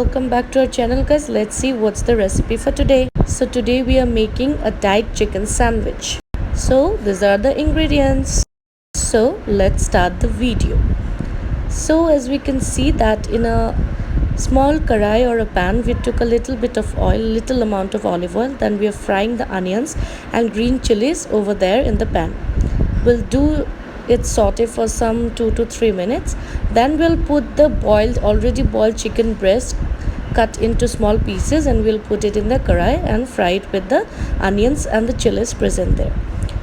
welcome back to our channel, guys. Let's see what's the recipe for today. So today we are making a dyed chicken sandwich. So these are the ingredients. So let's start the video. So as we can see that in a small karai or a pan, we took a little bit of oil, little amount of olive oil. Then we are frying the onions and green chilies over there in the pan. We'll do it saute for some 2 to 3 minutes. Then we'll put the already boiled chicken breast cut into small pieces, and we'll put it in the karai and fry it with the onions and the chilies present there.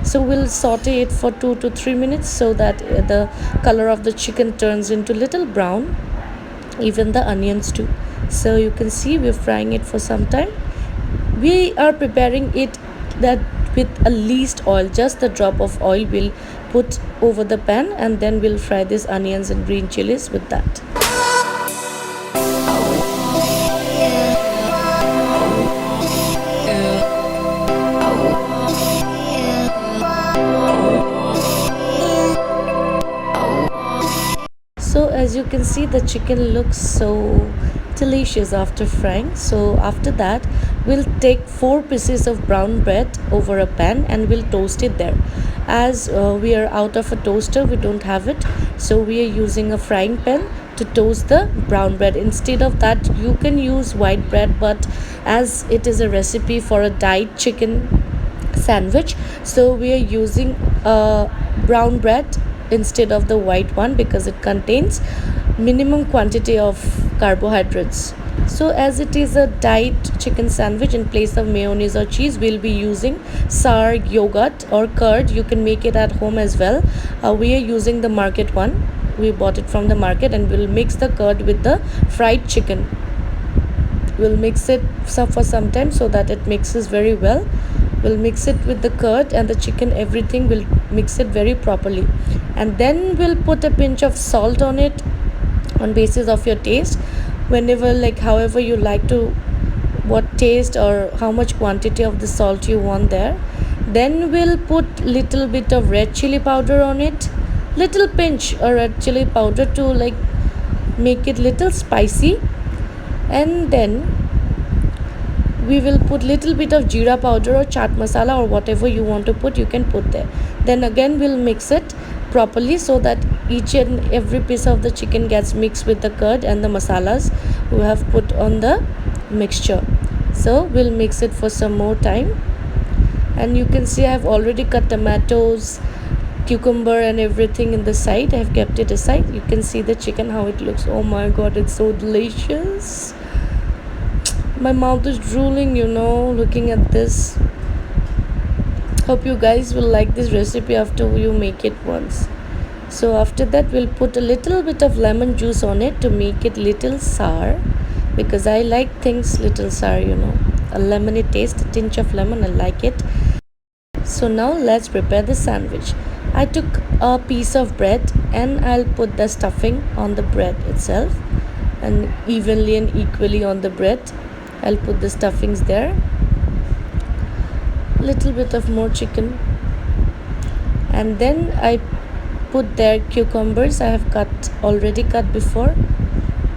So we'll saute it for 2 to 3 minutes so that the color of the chicken turns into little brown, even the onions too. So you can see we're frying it for some time. We are preparing it that with a least oil, just a drop of oil we'll put over the pan, and then we'll fry these onions and green chilies with that. So as you can see, the chicken looks so delicious after frying. So after that, we'll take 4 pieces of brown bread over a pan and we'll toast it there. As we are out of a toaster, we don't have it, so we are using a frying pan to toast the brown bread. Instead of that, you can use white bread, but as it is a recipe for a dyed chicken sandwich, so we are using brown bread instead of the white one because it contains minimum quantity of carbohydrates. So as it is a dyed chicken sandwich, in place of mayonnaise or cheese, we'll be using sour yogurt or curd. You can make it at home as well. We are using the market one. We bought it from the market, and we'll mix the curd with the fried chicken. We'll mix it for some time so that it mixes very well. We'll mix it with the curd and the chicken, everything. Will mix it very properly, and then we'll put a pinch of salt on it on basis of your taste, whenever, like however you like to, what taste or how much quantity of the salt you want there. Then we'll put little bit of red chili powder on it, little pinch of red chili powder to like make it little spicy. And then we will put little bit of jeera powder or chaat masala or whatever you want to put, you can put there. Then again we'll mix it properly so that each and every piece of the chicken gets mixed with the curd and the masalas we have put on the mixture. So we'll mix it for some more time, and you can see I have already cut tomatoes, cucumber and everything in the side. I have kept it aside. You can see the chicken, how it looks. Oh my god, it's so delicious. My mouth is drooling, looking at this. Hope you guys will like this recipe after you make it once. So after that, we'll put a little bit of lemon juice on it to make it little sour, because I like things little sour, a lemony taste, a tinge of lemon, I like it. So now let's prepare the sandwich. I took a piece of bread and I'll put the stuffing on the bread itself, and evenly and equally on the bread I'll put the stuffings there. Little bit of more chicken, and then I put there cucumbers. I have already cut before,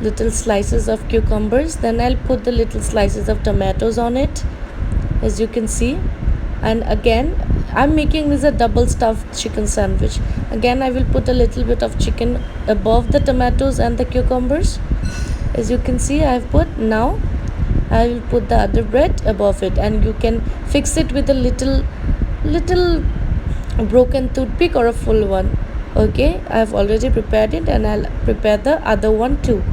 little slices of cucumbers. Then I'll put the little slices of tomatoes on it, as you can see. And again, I'm making this a double stuffed chicken sandwich. Again, I will put a little bit of chicken above the tomatoes and the cucumbers. As you can see, I've put. Now I will put the other bread above it, and you can fix it with a little broken toothpick or a full one. Okay, I have already prepared it, and I'll prepare the other one too.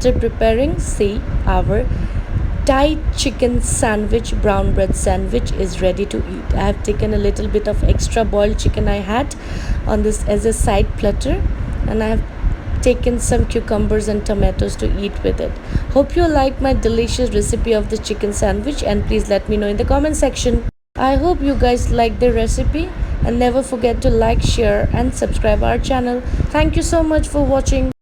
After preparing, see, our Thai chicken sandwich, brown bread sandwich is ready to eat. I have taken a little bit of extra boiled chicken I had on this as a side platter, and I have taken some cucumbers and tomatoes to eat with it. Hope you like my delicious recipe of the chicken sandwich, and please let me know in the comment section. I hope you guys like the recipe, and never forget to like, share and subscribe our channel. Thank you so much for watching.